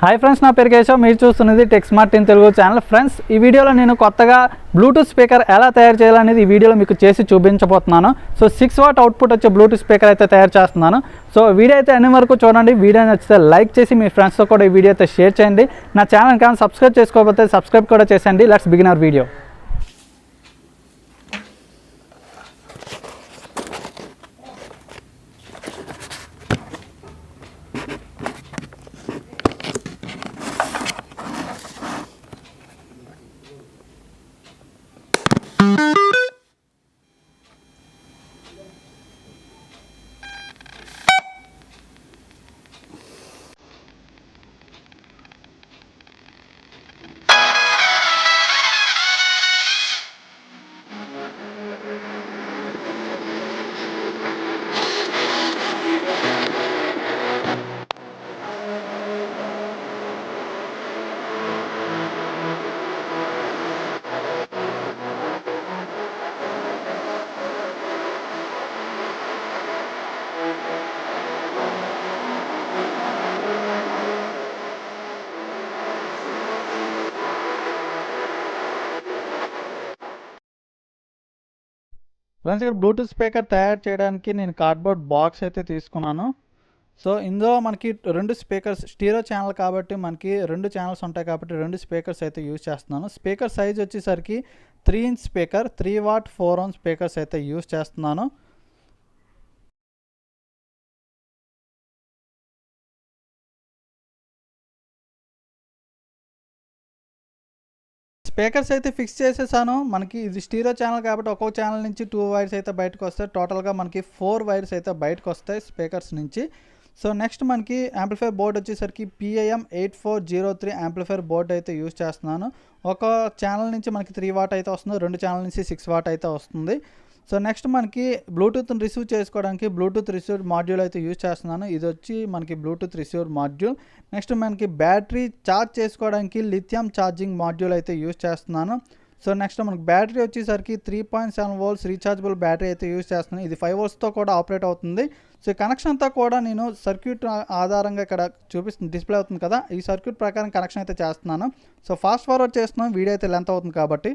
Hi friends, నా పేరు కేశవ్. మీరు చూస్తున్నది tech smart in Telugu channel. Friends, ఈ వీడియోలో నేను కొత్తగా బ్లూటూత్ స్పీకర్ ఎలా తయారు చేయాలనేది ఈ వీడియోలో మీకు చేసి చూపించబోతున్నాను. సో 6 వాట్ అవుట్పుట్ వచ్చే బ్లూటూత్ స్పీకర్ అయితే తయారు చేస్తున్నాను. సో వీడియో అయితే అన్ని వరకు చూడండి. వీడియో నచ్చితే లైక్ చేసి మీ ఫ్రెండ్స్తో కూడా ఈ వీడియో అయితే షేర్ చేయండి. నా ఛానల్ కానీ సబ్స్క్రైబ్ చేసుకోకపోతే సబ్స్క్రైబ్ కూడా చేసేయండి. Let's begin our video. Friends, ఇక్కడ బ్లూటూత్ స్పీకర్ తయారు చేయడానికి నేను కార్డ్బోర్డ్ బాక్స్ అయితే తీసుకున్నాను. సో ఇందులో మనకి 2 స్పీకర్స్, స్టీరియో ఛానల్ కాబట్టి మనకి 2 ఛానల్స్ ఉంటాయి కాబట్టి 2 స్పీకర్స్ అయితే యూజ్ చేస్తున్నాను. స్పీకర్ సైజ్ వచ్చేసరికి 3 inch speaker, 3 what 4 ohm speakers అయితే యూజ్ చేస్తున్నాను. స్పీకర్స్ అయితే ఫిక్స్ చేసేసాను. మనకి ఇది స్టీరియో ఛానల్ కాబట్టి ఒక్కో ఛానల్ నుంచి 2 వైర్స్ అయితే బయటకు వస్తాయి. టోటల్గా మనకి 4 వైర్స్ అయితే బయటకు వస్తాయి స్పీకర్స్ నుంచి. సో నెక్స్ట్ మనకి యాంప్లిఫైర్ బోర్డ్ వచ్చేసరికి PIM8403 యాంప్లిఫైర్ బోర్డ్ అయితే యూజ్ చేస్తున్నాను. ఒక ఛానల్ నుంచి మనకి 3 వాట్ అయితే వస్తుంది, 2 ఛానల్ నుంచి 6 వాట్ అయితే వస్తుంది. సో నెక్స్ట్ మనకి బ్లూటూత్ని రిసీవ్ చేసుకోవడానికి బ్లూటూత్ రిసీవర్ మాడ్యూల్ అయితే యూజ్ చేస్తున్నాను. ఇది వచ్చి మనకి బ్లూటూత్ రిసీవర్ మాడ్యూల్. నెక్స్ట్ మనకి బ్యాటరీ ఛార్జ్ చేసుకోవడానికి లిథియం ఛార్జింగ్ మాడ్యూల్ అయితే యూజ్ చేస్తున్నాను. సో నెక్స్ట్ మనకి బ్యాటరీ వచ్చేసరికి 3.7 volts రీఛార్జబుల్ బ్యాటరీ అయితే యూజ్ చేస్తున్నాను. ఇది 5 voltsతో కూడా ఆపరేట్ అవుతుంది. సో ఈ కనెక్షన్ అంతా కూడా నేను సర్క్యూట్ ఆధారంగా ఇక్కడ చూపిస్తుంది, డిస్ప్లే అవుతుంది కదా, ఈ సర్క్యూట్ ప్రకారం కనెక్షన్ అయితే చేస్తున్నాను. సో ఫాస్ట్ ఫార్వర్డ్ చేస్తున్నాను, వీడియో అయితే లెంత్ అవుతుంది కాబట్టి.